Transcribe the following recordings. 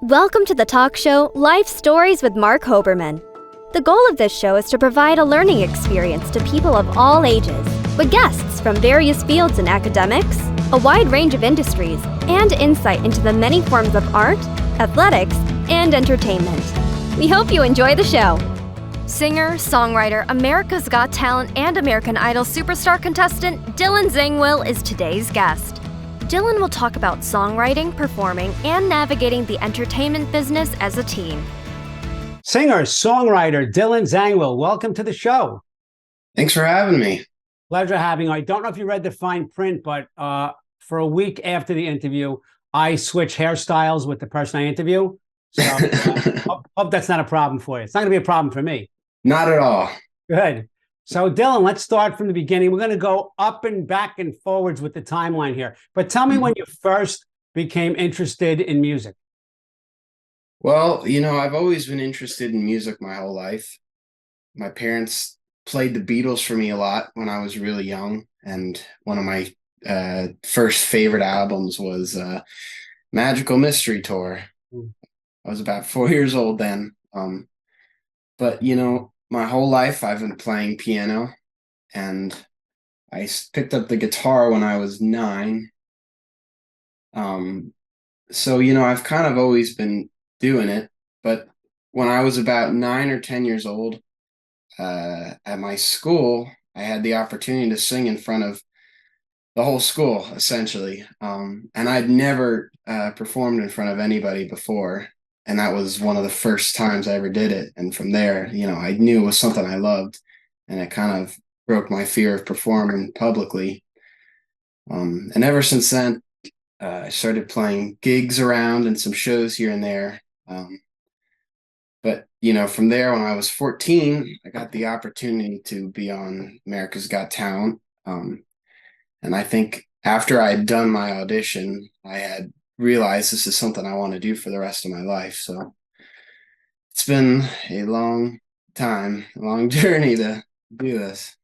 Welcome to the talk show Life Stories with Marc Hoberman. The goal of this show is to provide a learning experience to people of all ages, with guests from various fields in academics, a wide range of industries, and insight into the many forms of art, athletics, and entertainment. We hope you enjoy the show. Singer, songwriter, America's Got Talent, and American Idol superstar contestant Dylan Zangwill is today's guest. Dylan will talk about songwriting, performing, and navigating the entertainment business as a teen. Singer, songwriter Dylan Zangwill, welcome to the show. Thanks for having me. Pleasure having you. I don't know if you read the fine print, but for a week after the interview, I switch hairstyles with the person I interview. So hope that's not a problem for you. It's not going to be a problem for me. Not at all. Good. So Dylan, let's start from the beginning. We're going to go up and back and forwards with the timeline here. But tell me when you first became interested in music. Well, I've always been interested in music my whole life. My parents played the Beatles for me a lot when I was really young. And one of my first favorite albums was Magical Mystery Tour. I was about 4 years old then. But my whole life I've been playing piano, and I picked up the guitar when I was 9. So I've kind of always been doing it. But when I was about 9 or 10 years old, at my school, I had the opportunity to sing in front of the whole school, essentially. And I'd never performed in front of anybody before. And that was one of the first times I ever did it. And from there, I knew it was something I loved, and it kind of broke my fear of performing publicly. And ever since then, I started playing gigs around and some shows here and there. But from there, when I was 14, I got the opportunity to be on America's Got Talent. And I think after I had done my audition, I had realize this is something I want to do for the rest of my life. So it's been a long time, a long journey to do this.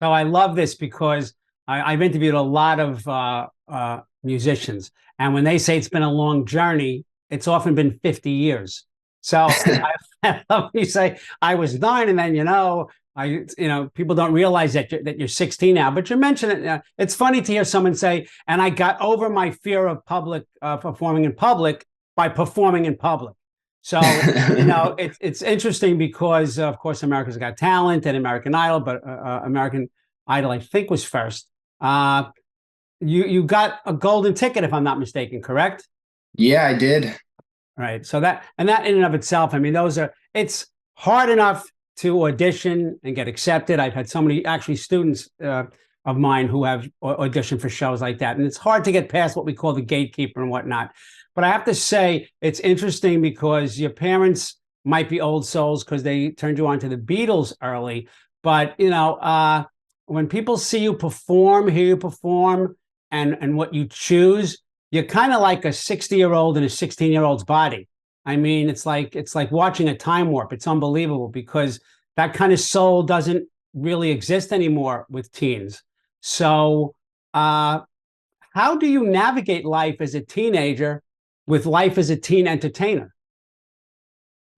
So I love this because I've interviewed a lot of musicians, and when they say it's been a long journey, it's often been 50 years. So I love when you say I was 9, and then people don't realize that you're 16 now. But you mentioned it. It's funny to hear someone say, "And I got over my fear of performing in public by performing in public." So it's interesting because, of course, America's Got Talent and American Idol, but American Idol I think was first. You got a golden ticket, if I'm not mistaken, correct? Yeah, I did. Right. So that in and of itself, I mean, it's hard enough to audition and get accepted. I've had so many actually students of mine who have auditioned for shows like that. And it's hard to get past what we call the gatekeeper and whatnot. But I have to say, it's interesting because your parents might be old souls because they turned you on to the Beatles early. But, when people see you perform, hear you perform, and what you choose, you're kind of like a 60-year-old in a 16-year-old's body. I mean, it's like watching a time warp. It's unbelievable because that kind of soul doesn't really exist anymore with teens. So how do you navigate life as a teenager with life as a teen entertainer?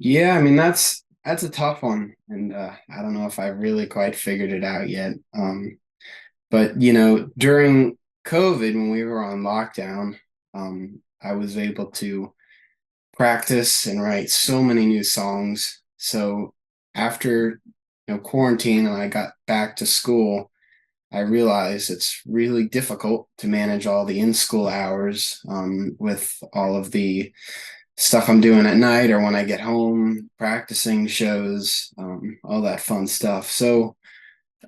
Yeah, I mean, that's a tough one. And I don't know if I really quite figured it out yet. But, during COVID, when we were on lockdown, I was able to practice and write so many new songs. So after quarantine and I got back to school, I realized it's really difficult to manage all the in-school hours with all of the stuff I'm doing at night or when I get home, practicing shows, all that fun stuff. So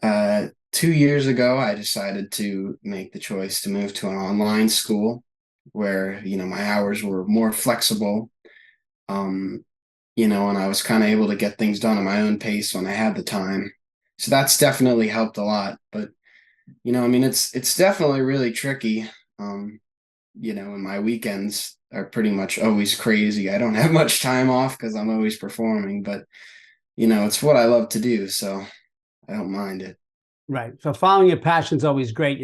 2 years ago, I decided to make the choice to move to an online school where my hours were more flexible. And I was kind of able to get things done at my own pace when I had the time. So that's definitely helped a lot. But, it's definitely really tricky. And my weekends are pretty much always crazy. I don't have much time off because I'm always performing, but, it's what I love to do. So I don't mind it. Right. So following your passion is always great.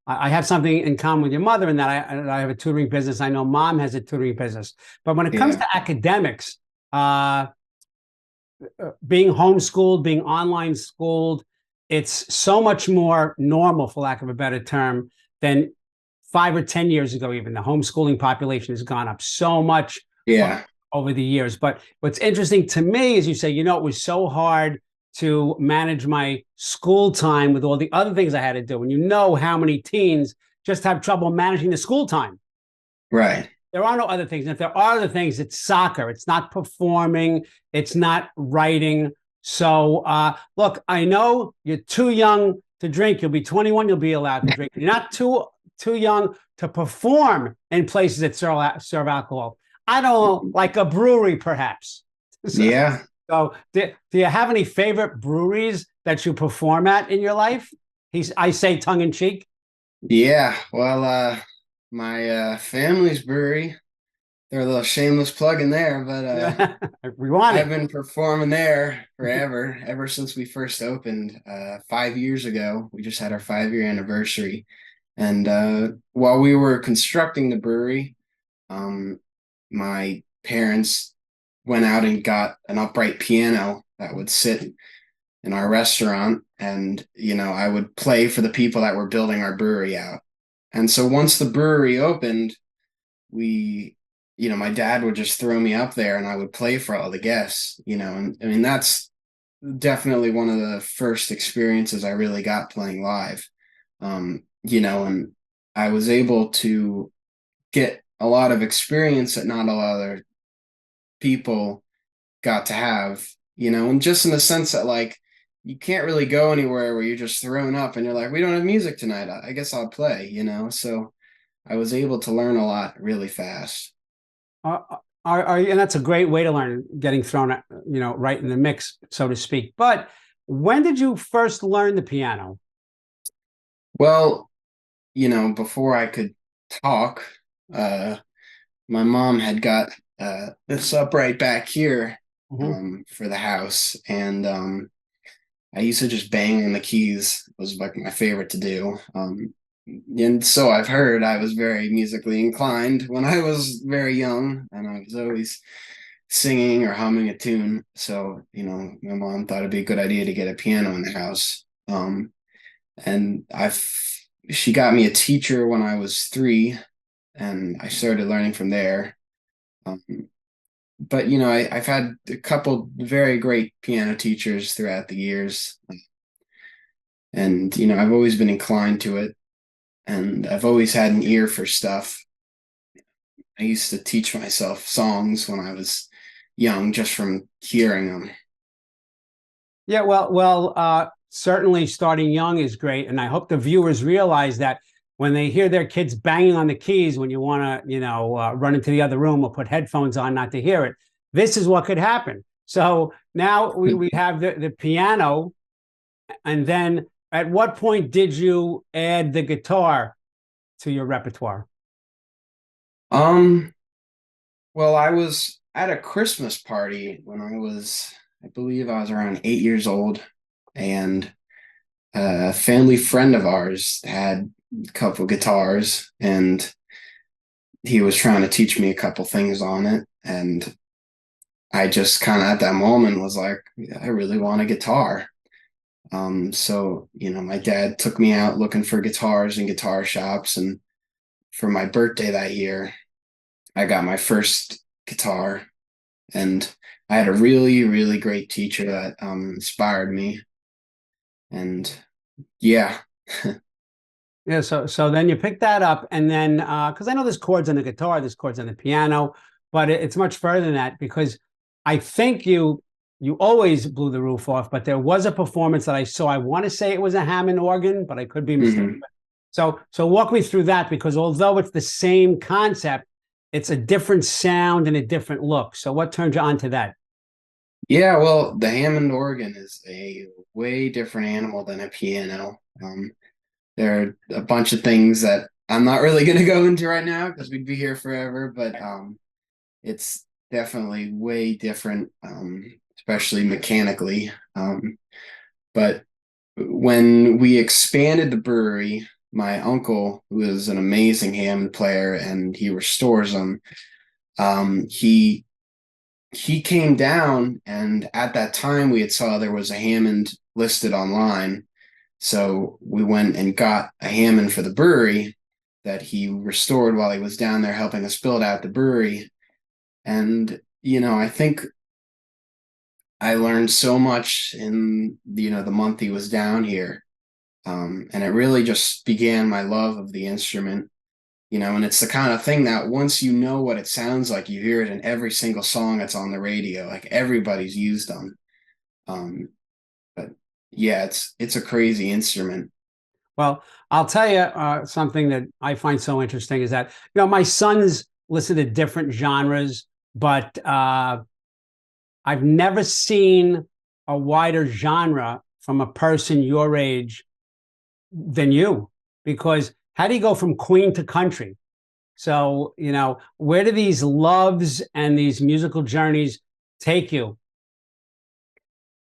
I have something in common with your mother in that I have a tutoring business. I know mom has a tutoring business. But when it comes Yeah. to academics, being homeschooled, being online schooled, it's so much more normal, for lack of a better term, than 5 or 10 years ago. Even the homeschooling population has gone up so much Yeah. over the years. But what's interesting to me is you say, it was so hard to manage my school time with all the other things I had to do. And you know how many teens just have trouble managing the school time. Right. There are no other things. And if there are other things, it's soccer. It's not performing. It's not writing. So, look, I know you're too young to drink. You'll be 21. You'll be allowed to drink. You're not too young to perform in places that serve alcohol. I don't know, like a brewery, perhaps. Yeah. So, do you have any favorite breweries that you perform at in your life? I say tongue in cheek. Yeah. Well, my family's brewery, they're a little shameless plug in there, but We want I've it. been performing there forever, ever since we first opened 5 years ago. We just had our 5 year anniversary. And while we were constructing the brewery, my parents went out and got an upright piano that would sit in our restaurant. And, I would play for the people that were building our brewery out. And so once the brewery opened, my dad would just throw me up there and I would play for all the guests, and I mean, that's definitely one of the first experiences I really got playing live. And I was able to get a lot of experience that not a lot of other people got to have, and just in the sense that, like, you can't really go anywhere where you're just thrown up and you're like, we don't have music tonight. I guess I'll play, So I was able to learn a lot really fast. And that's a great way to learn, getting thrown, right in the mix, so to speak. But when did you first learn the piano? Well, before I could talk, uh, my mom had got this upright back here Mhm. for the house, and I used to just bang on the keys. It was like my favorite to do. And so I've heard I was very musically inclined when I was very young, and I was always singing or humming a tune. So, my mom thought it'd be a good idea to get a piano in the house. And she got me a teacher when I was 3, and I started learning from there. Um, but I've had a couple very great piano teachers throughout the years, and I've always been inclined to it, and I've always had an ear for stuff. I used to teach myself songs when I was young just from hearing them. Yeah, certainly starting young is great, and I hope the viewers realize that when they hear their kids banging on the keys, when you want to, run into the other room or put headphones on not to hear it, this is what could happen. So now we have the piano, and then at what point did you add the guitar to your repertoire? Um, well, I was at a Christmas party when I believe I was around 8 years old, and a family friend of ours had a couple guitars, and he was trying to teach me a couple things on it. And I just kind of at that moment was like, "Yeah, I really want a guitar." So, my dad took me out looking for guitars in guitar shops. And for my birthday that year, I got my first guitar. And I had a really, really great teacher that inspired me. And yeah. Yeah, so then you pick that up, and then because I know there's chords on the guitar, there's chords on the piano, but it's much further than that, because I think you always blew the roof off, but there was a performance that I saw. I want to say it was a Hammond organ, but I could be mistaken. Mhm. So walk me through that, because although it's the same concept, it's a different sound and a different look. So what turned you on to that? Yeah, well, the Hammond organ is a way different animal than a piano. There are a bunch of things that I'm not really going to go into right now because we'd be here forever, but it's definitely way different, especially mechanically. But when we expanded the brewery, my uncle, who is an amazing Hammond player and he restores them, he came down, and at that time we had saw there was a Hammond listed online. So we went and got a Hammond for the brewery that he restored while he was down there helping us build out the brewery. And, I think I learned so much in, the month he was down here. And it really just began my love of the instrument, and it's the kind of thing that once you know what it sounds like, you hear it in every single song that's on the radio, like everybody's used them. But yeah, it's a crazy instrument. Well, I'll tell you something that I find so interesting is that, my sons listen to different genres, but I've never seen a wider genre from a person your age than you, because how do you go from Queen to country? So, where do these loves and these musical journeys take you?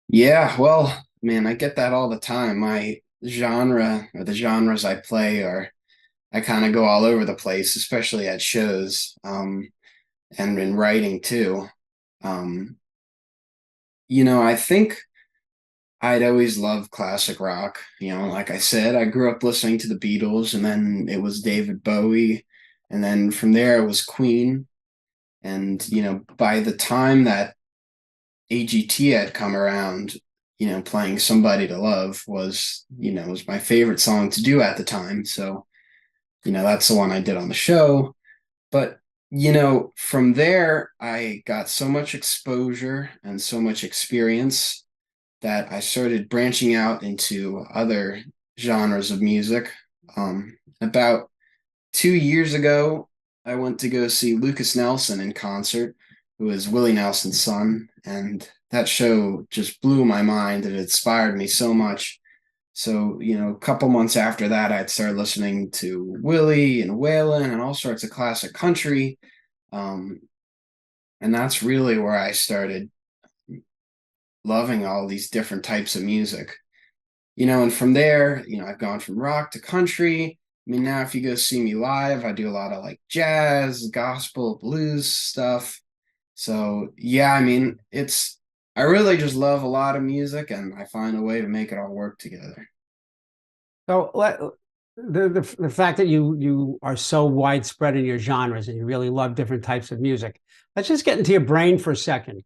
Yeah, well, man, I get that all the time. My genre, or the genres I play, are I kind of go all over the place, especially at shows, and in writing too. Um, I think I'd always loved classic rock. Like I said, I grew up listening to the Beatles, and then it was David Bowie, and then from there it was Queen. And, by the time that AGT had come around, playing Somebody to Love was my favorite song to do at the time. So, that's the one I did on the show. But, from there, I got so much exposure and so much experience that I started branching out into other genres of music. About 2 years ago, I went to go see Lucas Nelson in concert, who is Willie Nelson's son, and that show just blew my mind. It inspired me so much. So, a couple months after that, I'd started listening to Willie and Waylon and all sorts of classic country. And that's really where I started loving all these different types of music. And from there, I've gone from rock to country. I mean, now if you go see me live, I do a lot of like jazz, gospel, blues stuff. So yeah, I mean, I really just love a lot of music, and I find a way to make it all work together. So the fact that you are so widespread in your genres and you really love different types of music, let's just get into your brain for a second.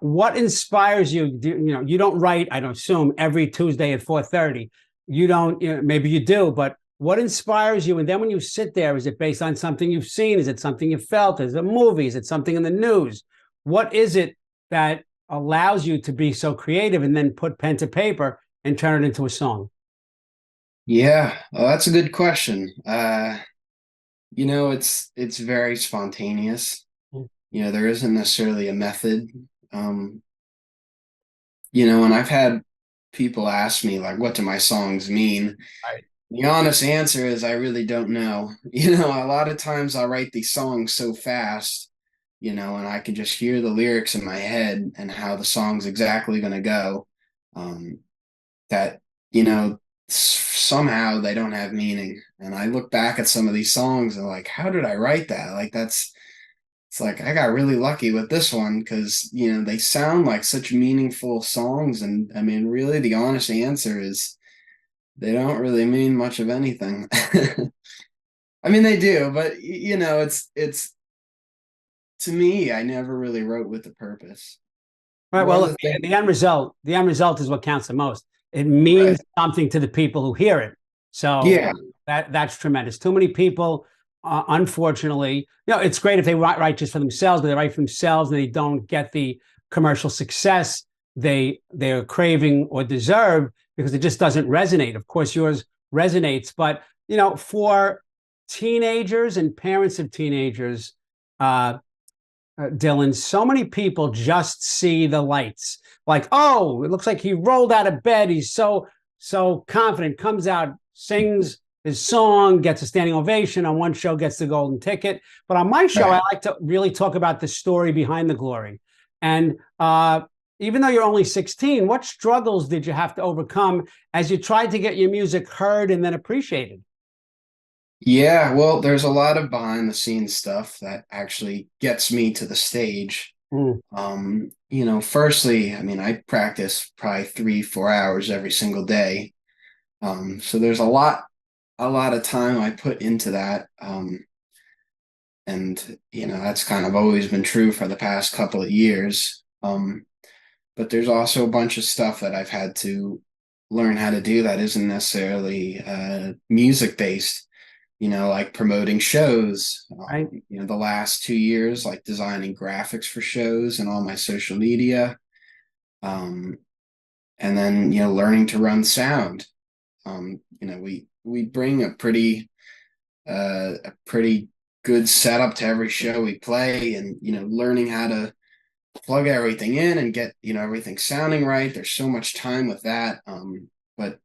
What inspires you? You don't write, I don't assume, every Tuesday at 4:30. You don't, maybe you do, but what inspires you? And then when you sit there, is it based on something you've seen? Is it something you felt? Is it a movie? Is it something in the news? What is it that allows you to be so creative and then put pen to paper and turn it into a song? Yeah, well, that's a good question. It's very spontaneous. There isn't necessarily a method. Um, and I've had people ask me like, what do my songs mean? Right. The honest answer is I really don't know. A lot of times I'll write these songs so fast, and I can just hear the lyrics in my head and how the song's exactly going to go. That, somehow they don't have meaning. And I look back at some of these songs and like, how did I write that? Like, it's like I got really lucky with this one because, they sound like such meaningful songs. And I mean, really, the honest answer is they don't really mean much of anything. I mean, they do, but it's to me, I never really wrote with a purpose. Right. One Well, of look, the things, the end result is what counts the most. It means right? something to the people who hear it. So Yeah, that's tremendous. Too many people, unfortunately, it's great if they write just for themselves, but they write for themselves and they don't get the commercial success they're craving or deserve because it just doesn't resonate. Of course, yours resonates, but for teenagers and parents of teenagers, Dylan, so many people just see the lights. Like, oh, it looks like he rolled out of bed. He's so confident, comes out, sings his song, gets a standing ovation. On one show, gets the golden ticket. But on my show, right. I like to really talk about the story behind the glory. And even though you're only 16, what struggles did you have to overcome as you tried to get your music heard and then appreciated? Yeah, well, there's a lot of behind the scenes stuff that actually gets me to the stage. Mm. Firstly, I mean, I practice probably 3, 4 hours every single day. So there's a lot of time I put into that. And that's kind of always been true for the past couple of years. But there's also a bunch of stuff that I've had to learn how to do that isn't necessarily music based, like promoting shows. Right. The last 2 years, like designing graphics for shows and all my social media. Um, and then, learning to run sound. We bring a pretty good setup to every show we play, and learning how to plug everything in and get everything sounding right. There's so much time with that. But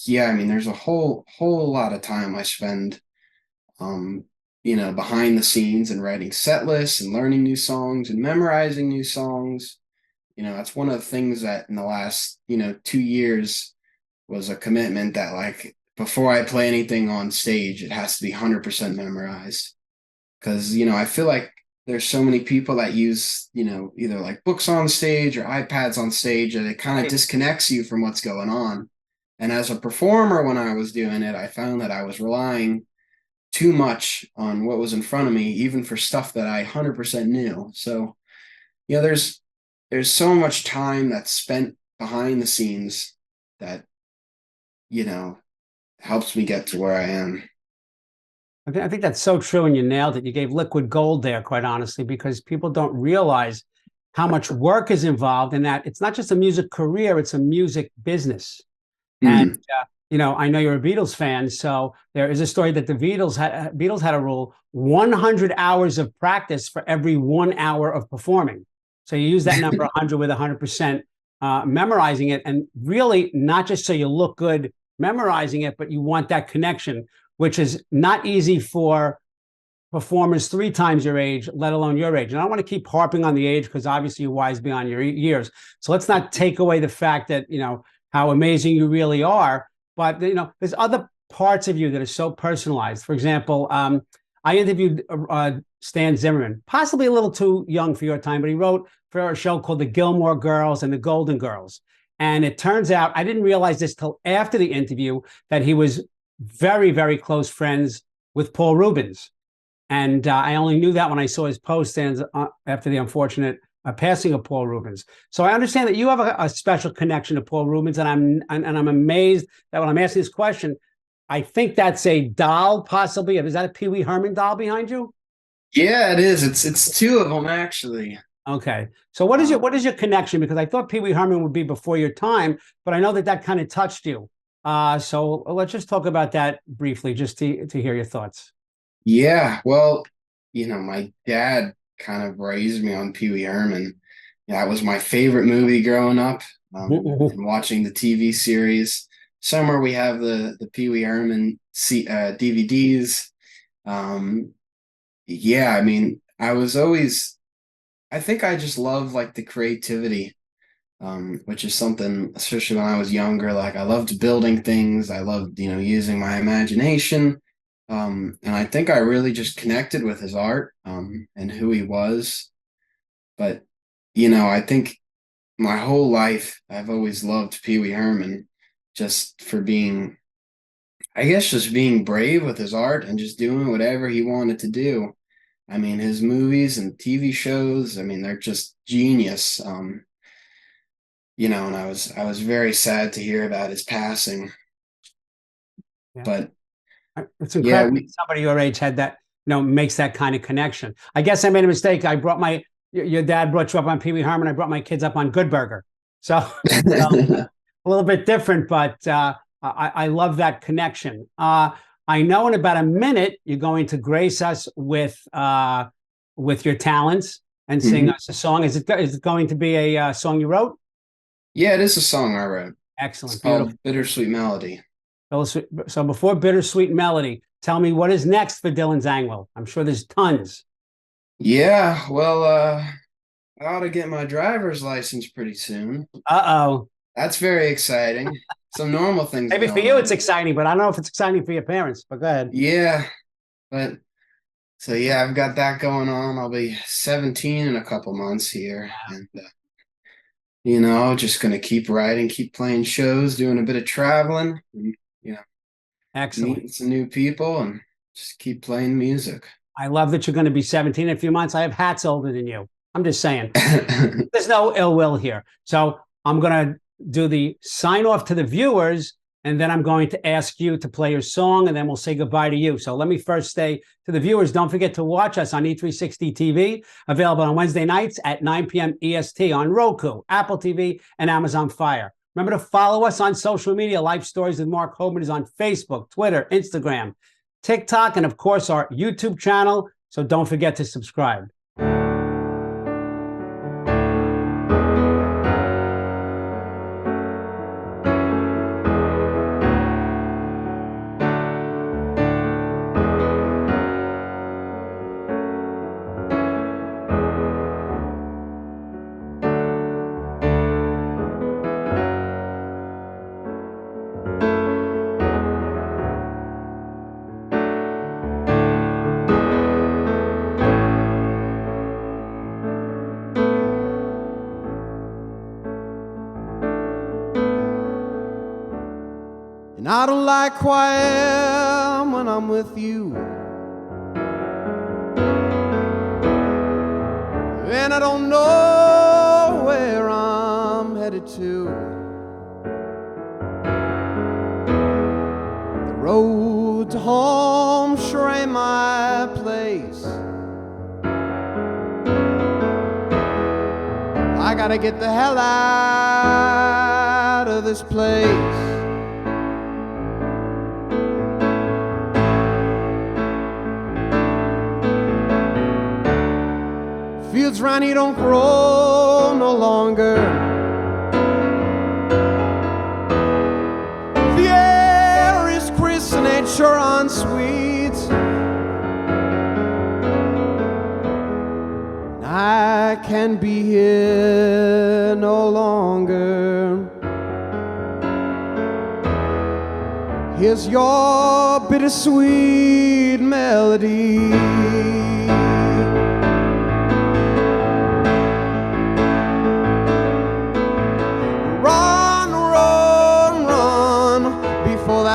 yeah, I mean, there's a whole lot of time I spend behind the scenes and writing set lists and learning new songs and memorizing new songs. That's one of the things that in the last 2 years was a commitment that, like, before I play anything on stage, it has to be 100% memorized. Because I feel like there's so many people that use either like books on stage or iPads on stage, and it kind of disconnects you from what's going on. And as a performer, when I was doing it, I found that I was relying too much on what was in front of me, even for stuff that I 100% knew. So there's so much time that's spent behind the scenes that you know helps me get to where I am. I think that's so true, and you nailed it. You gave liquid gold there, quite honestly, because people don't realize how much work is involved in that. It's not just a music career; it's a music business. And Mm. I know you're a Beatles fan, so there is a story that the Beatles had a rule: 100 hours of practice for every 1 hour of performing. So you use that number 100 with 100% memorizing it, and really not just so you look good memorizing it, but you want that connection, which is not easy for performers 3 times your age, let alone your age. And I don't want to keep harping on the age because obviously you're wise beyond your years. So let's not take away the fact that, how amazing you really are. But, there's other parts of you that are so personalized. For example, I interviewed Stan Zimmerman, possibly a little too young for your time, but he wrote for a show called The Gilmore Girls and The Golden Girls. And it turns out, I didn't realize this till after the interview, that he was very, very close friends with Paul Rubens. And I only knew that when I saw his post after the unfortunate passing of Paul Rubens. So I understand that you have a special connection to Paul Rubens, and I'm amazed that when I'm asking this question, I think that's a doll, possibly. Is that a Pee Wee Herman doll behind you? Yeah, it is. It's two of them actually. Okay. So what is your connection? Because I thought Pee Wee Herman would be before your time, but I know that kind of touched you. So let's just talk about that briefly, just to hear your thoughts. Yeah, well, my dad kind of raised me on Pee Wee Herman. That was my favorite movie growing up, and watching the TV series. Somewhere we have the Pee Wee Herman DVDs. Um, yeah, I mean, I think I just love like the creativity, which is something, especially when I was younger. Like I loved building things. I loved, using my imagination. And I think I really just connected with his art, and who he was. But, I think my whole life I've always loved Pee Wee Herman just for being, I guess, just being brave with his art and just doing whatever he wanted to do. I mean, his movies and TV shows, I mean, they're just genius. And I was very sad to hear about his passing. Yeah. But It's yeah, incredible that somebody your age had that, makes that kind of connection. I guess I made a mistake. Your dad brought you up on Pee Wee Herman. I brought my kids up on Good Burger. So a little bit different, but I love that connection. I know in about a minute you're going to grace us with your talents and sing Mhm. us a song. Is it going to be a song you wrote? Yeah, it is a song I wrote. It's Excellent, beautiful. called Bittersweet Melody. So before Bittersweet Melody, tell me what is next for Dylan Zangwill. I'm sure there's tons. Yeah, well, I ought to get my driver's license pretty soon. Uh-oh. That's very exciting. some normal things Maybe for going you on. it's exciting, but I don't know if it's exciting for your parents. But go ahead. Yeah, but so yeah, I've got that going on. I'll be 17 in a couple months here, and just gonna keep writing, keep playing shows, doing a bit of traveling, and, Excellent. meeting some new people, and just keep playing music. I love that you're going to be 17 in a few months. I have hats older than you. I'm just saying. There's no ill will here. So I'm going to do the sign off to the viewers, and then I'm going to ask you to play your song, and then we'll say goodbye to you. So let me first say to the viewers, don't forget to watch us on E360 TV, available on Wednesday nights at 9 p.m. EST on Roku, Apple TV, and Amazon Fire. Remember to follow us on social media. Life Stories with Marc Hoberman is on Facebook, Twitter, Instagram, TikTok, and of course our YouTube channel. So don't forget to subscribe. And I don't like who I am when I'm with you, and I don't know where I'm headed to. The road to home sure ain't my place. I gotta get the hell out of this place. Fields round here don't grow no longer. The air is crisp and ain't sure on sweet. And I can be here no longer. Here's your bittersweet melody.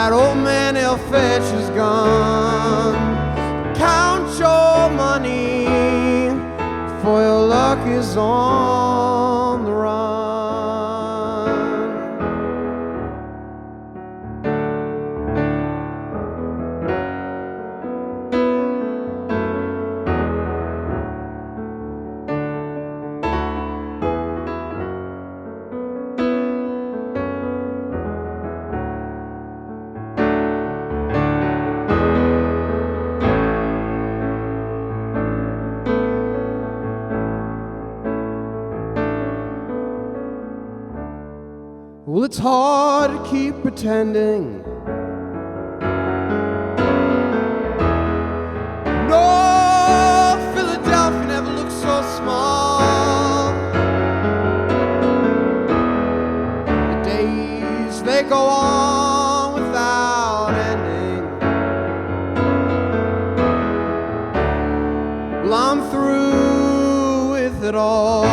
That old man he'll fetch is gone. Count your money, for your luck is on the run. Well, it's hard to keep pretending. No, Philadelphia never looked so small. The days, they go on without ending. Well, I'm through with it all.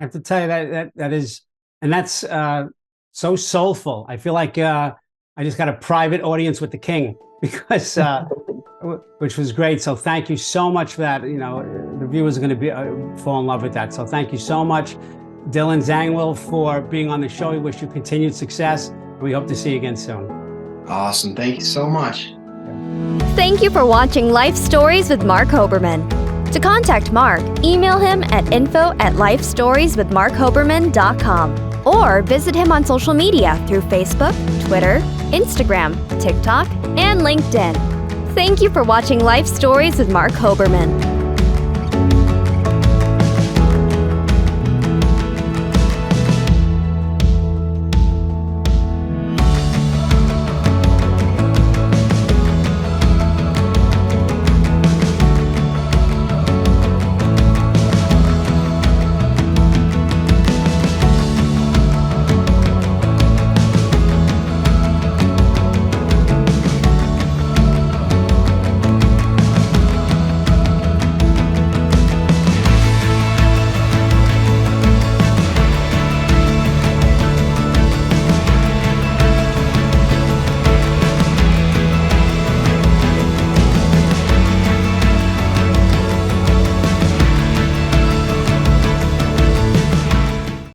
I have to tell you that is, and that's so soulful. I feel like I just got a private audience with the king because, which was great. So thank you so much for that. You know, the viewers are going to be fall in love with that. So thank you so much, Dylan Zangwill, for being on the show. We wish you continued success. We hope to see you again soon. Awesome. Thank you so much. Thank you for watching Life Stories with Marc Hoberman. To contact Marc, email him at info@lifestorieswithmarchoberman.com or visit him on social media through Facebook, Twitter, Instagram, TikTok, and LinkedIn. Thank you for watching Life Stories with Marc Hoberman.